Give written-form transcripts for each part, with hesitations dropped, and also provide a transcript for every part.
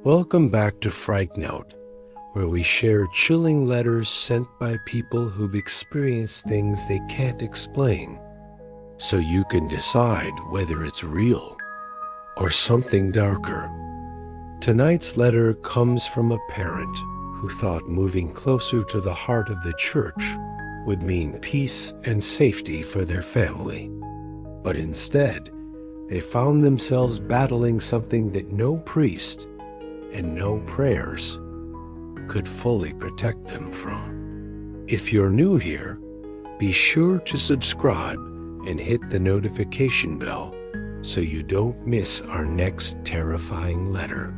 Welcome back to Fright Note, where we share chilling letters sent by people who've experienced things they can't explain, so you can decide whether it's real or something darker. Tonight's letter comes from a parent who thought moving closer to the heart of the church would mean peace and safety for their family. But instead, they found themselves battling something that no priest and no prayers could fully protect them from. If you're new here, be sure to subscribe and hit the notification bell so you don't miss our next terrifying letter.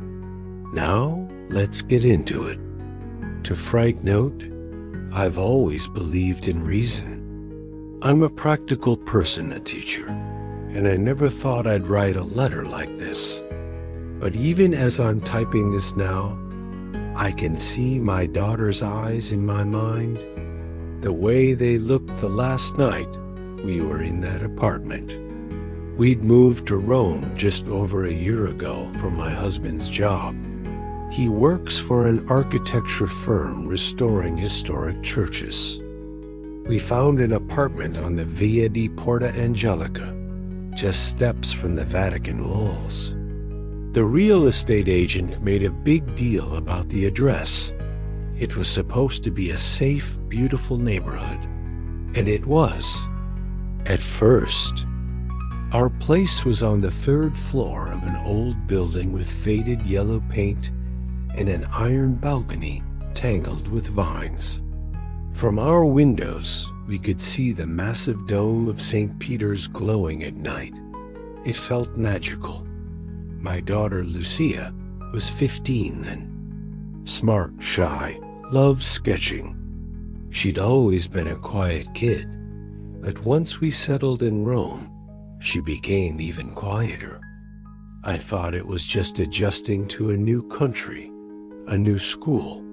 Now, let's get into it. To Fright Note, I've always believed in reason. I'm a practical person, a teacher, and I never thought I'd write a letter like this. But even as I'm typing this now, I can see my daughter's eyes in my mind, the way they looked the last night we were in that apartment. We'd moved to Rome just over a year ago for my husband's job. He works for an architecture firm restoring historic churches. We found an apartment on the Via di Porta Angelica, just steps from the Vatican walls. The real estate agent made a big deal about the address. It was supposed to be a safe, beautiful neighborhood, and it was. At first, our place was on the third floor of an old building with faded yellow paint and an iron balcony tangled with vines. From our windows, we could see the massive dome of St. Peter's glowing at night. It felt magical. My daughter, Lucia, was 15 then. Smart, shy, loved sketching. She'd always been a quiet kid, but once we settled in Rome, she became even quieter. I thought it was just adjusting to a new country, a new school,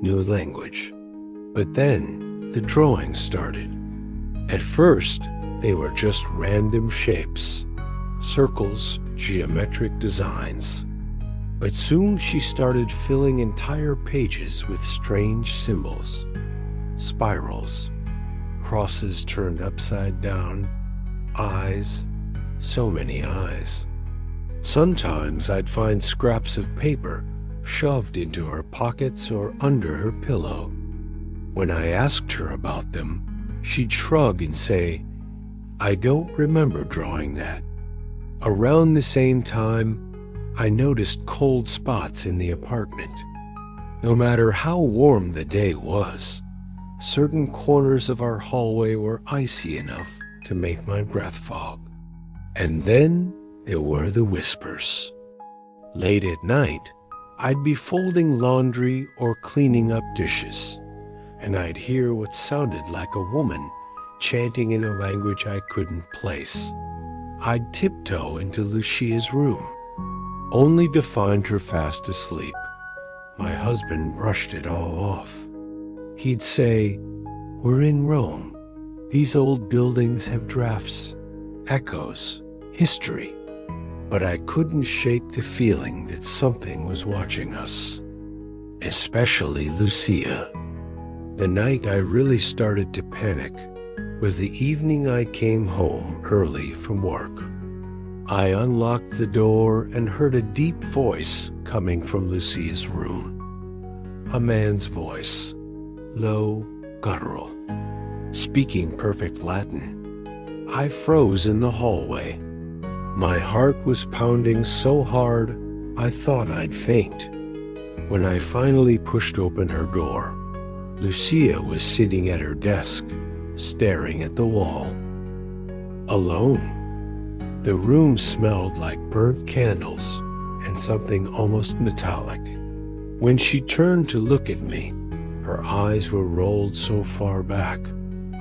new language. But then the drawings started. At first, they were just random shapes, circles, geometric designs. But soon she started filling entire pages with strange symbols, spirals, crosses turned upside down, eyes, so many eyes. Sometimes I'd find scraps of paper shoved into her pockets or under her pillow. When I asked her about them, she'd shrug and say, "I don't remember drawing that." Around the same time, I noticed cold spots in the apartment. No matter how warm the day was, certain corners of our hallway were icy enough to make my breath fog. And then there were the whispers. Late at night, I'd be folding laundry or cleaning up dishes, and I'd hear what sounded like a woman chanting in a language I couldn't place. I'd tiptoe into Lucia's room, only to find her fast asleep. My husband brushed it all off. He'd say, "We're in Rome. These old buildings have drafts, echoes, history." But I couldn't shake the feeling that something was watching us, especially Lucia. The night I really started to panic was the evening I came home early from work. I unlocked the door and heard a deep voice coming from Lucia's room. A man's voice, low, guttural, speaking perfect Latin. I froze in the hallway. My heart was pounding so hard I thought I'd faint. When I finally pushed open her door, Lucia was sitting at her desk, staring at the wall. Alone. The room smelled like burnt candles and something almost metallic. When she turned to look at me, her eyes were rolled so far back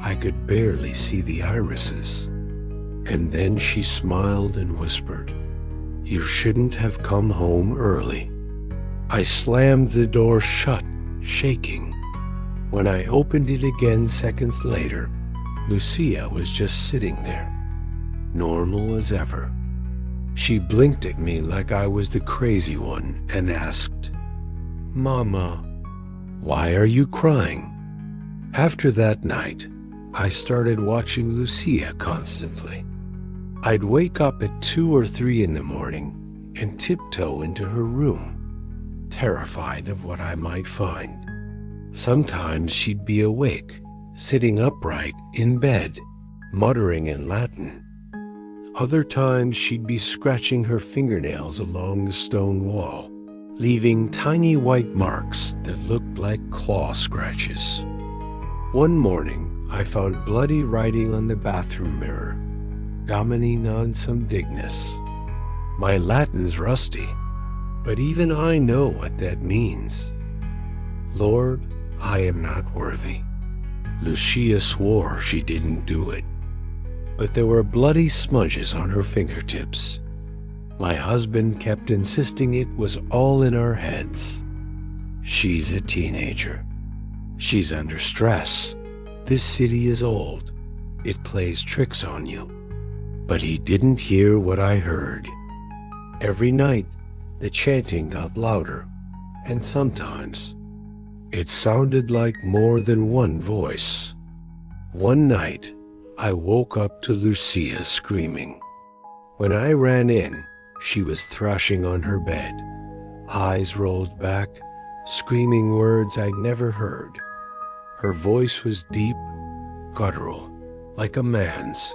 I could barely see the irises. And then she smiled and whispered, "You shouldn't have come home early." I slammed the door shut, shaking. When I opened it again seconds later, Lucia was just sitting there, normal as ever. She blinked at me like I was the crazy one and asked, "Mama, why are you crying?" After that night, I started watching Lucia constantly. I'd wake up at 2 or 3 in the morning and tiptoe into her room, terrified of what I might find. Sometimes she'd be awake, sitting upright in bed, muttering in Latin. Other times she'd be scratching her fingernails along the stone wall, leaving tiny white marks that looked like claw scratches. One morning, I found bloody writing on the bathroom mirror, Domini non sum dignus. My Latin's rusty, but even I know what that means. Lord, I am not worthy. Lucia swore she didn't do it, but there were bloody smudges on her fingertips. My husband kept insisting it was all in our heads. She's a teenager. She's under stress. This city is old. It plays tricks on you. But he didn't hear what I heard. Every night, the chanting got louder, and sometimes it sounded like more than one voice. One night, I woke up to Lucia screaming. When I ran in, she was thrashing on her bed, eyes rolled back, screaming words I'd never heard. Her voice was deep, guttural, like a man's.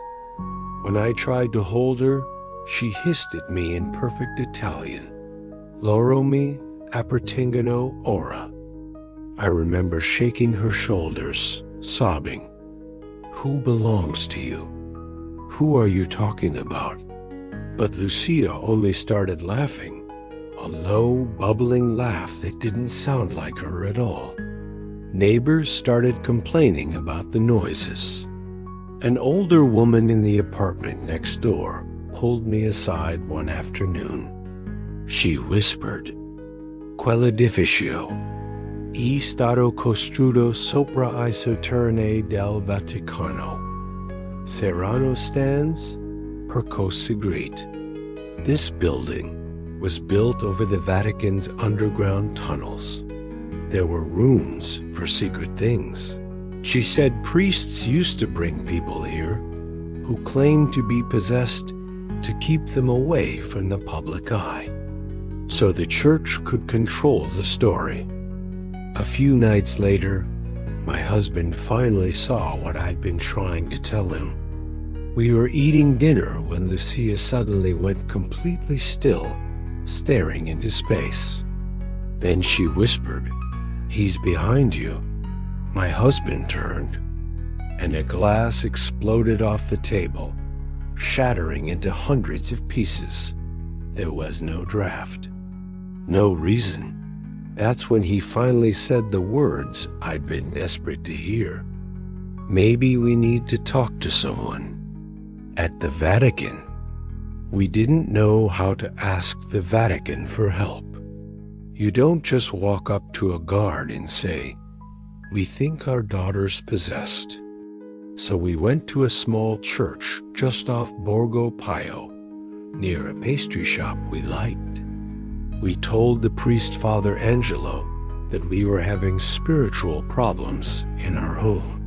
When I tried to hold her, she hissed at me in perfect Italian. Loro mi appartengono ora. I remember shaking her shoulders, sobbing. Who belongs to you? Who are you talking about? But Lucia only started laughing, a low, bubbling laugh that didn't sound like her at all. Neighbors started complaining about the noises. An older woman in the apartment next door pulled me aside one afternoon. She whispered, "Quel edificio è stato costruito sopra I sotterranei del Vaticano. Serrano stands per conseguite." This building was built over the Vatican's underground tunnels. There were rooms for secret things. She said priests used to bring people here who claimed to be possessed to keep them away from the public eye, so the church could control the story. A few nights later, my husband finally saw what I'd been trying to tell him. We were eating dinner when Lucia suddenly went completely still, staring into space. Then she whispered, "He's behind you." My husband turned, and a glass exploded off the table, shattering into hundreds of pieces. There was no draft, no reason. That's when he finally said the words I'd been desperate to hear. "Maybe we need to talk to someone." At the Vatican, we didn't know how to ask the Vatican for help. You don't just walk up to a guard and say, "We think our daughter's possessed." So we went to a small church just off Borgo Pio, near a pastry shop we liked. We told the priest, Father Angelo, that we were having spiritual problems in our home.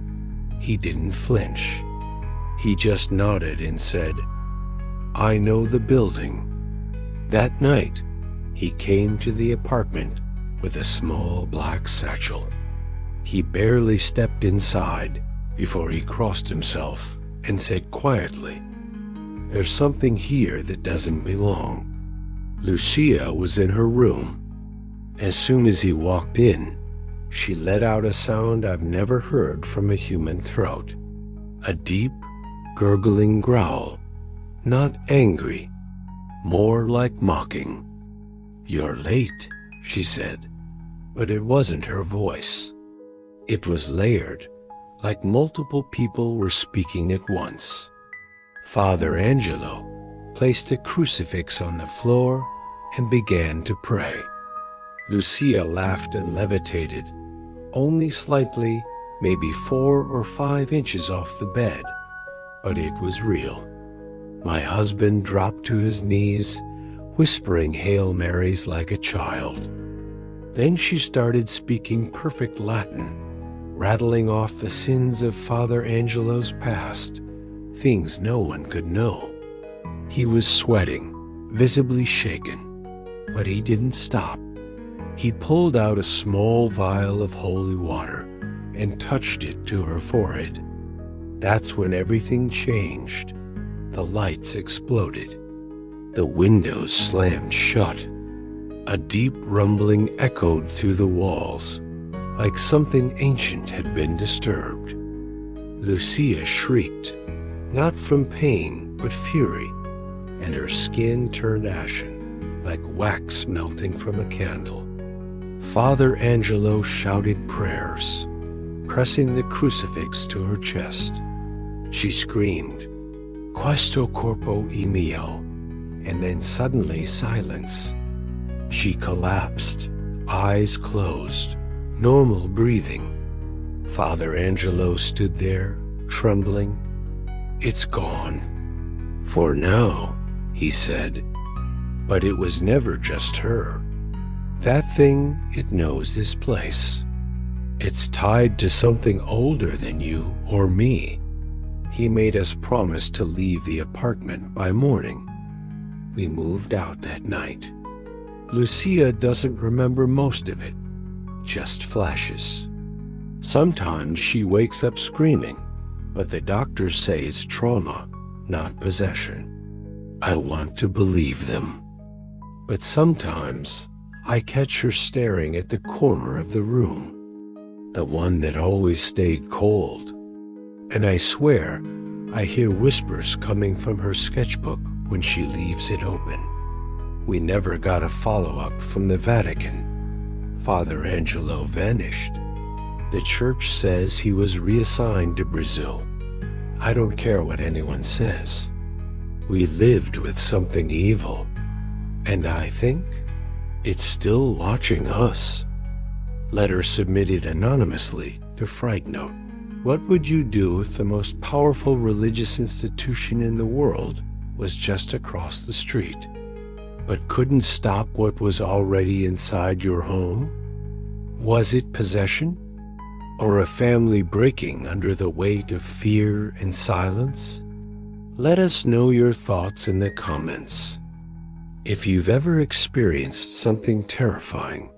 He didn't flinch. He just nodded and said, "I know the building." That night, he came to the apartment with a small black satchel. He barely stepped inside before he crossed himself and said quietly, "There's something here that doesn't belong." Lucia was in her room. As soon as he walked in, she let out a sound I've never heard from a human throat. A deep, gurgling growl, not angry, more like mocking. "You're late," she said, but it wasn't her voice. It was layered, like multiple people were speaking at once. Father Angelo placed a crucifix on the floor and began to pray. Lucia laughed and levitated, only slightly, maybe 4 or 5 inches off the bed, but it was real. My husband dropped to his knees, whispering Hail Marys like a child. Then she started speaking perfect Latin, rattling off the sins of Father Angelo's past, things no one could know. He was sweating, visibly shaken, but he didn't stop. He pulled out a small vial of holy water and touched it to her forehead. That's when everything changed. The lights exploded. The windows slammed shut. A deep rumbling echoed through the walls, like something ancient had been disturbed. Lucia shrieked, not from pain, but fury, and her skin turned ashen, like wax melting from a candle. Father Angelo shouted prayers, pressing the crucifix to her chest. She screamed, "Questo corpo è mio," and then suddenly silence. She collapsed, eyes closed, normal breathing. Father Angelo stood there, trembling. "It's gone. For now," he said. But it was never just her. That thing, it knows this place. It's tied to something older than you or me. He made us promise to leave the apartment by morning. We moved out that night. Lucia doesn't remember most of it, just flashes. Sometimes she wakes up screaming, but the doctors say it's trauma, not possession. I want to believe them. But sometimes I catch her staring at the corner of the room, the one that always stayed cold. And I swear I hear whispers coming from her sketchbook when she leaves it open. We never got a follow-up from the Vatican. Father Angelo vanished. The church says he was reassigned to Brazil. I don't care what anyone says. We lived with something evil, and I think it's still watching us. Letter submitted anonymously to Fright Note. What would you do if the most powerful religious institution in the world was just across the street, but couldn't stop what was already inside your home? Was it possession? Or a family breaking under the weight of fear and silence? Let us know your thoughts in the comments. If you've ever experienced something terrifying,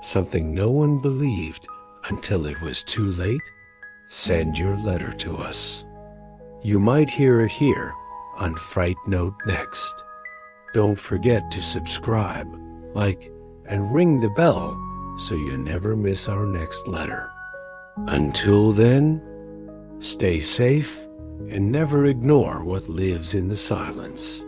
something no one believed until it was too late, send your letter to us. You might hear it here on Fright Note next. Don't forget to subscribe, like, and ring the bell so you never miss our next letter. Until then, stay safe and never ignore what lives in the silence.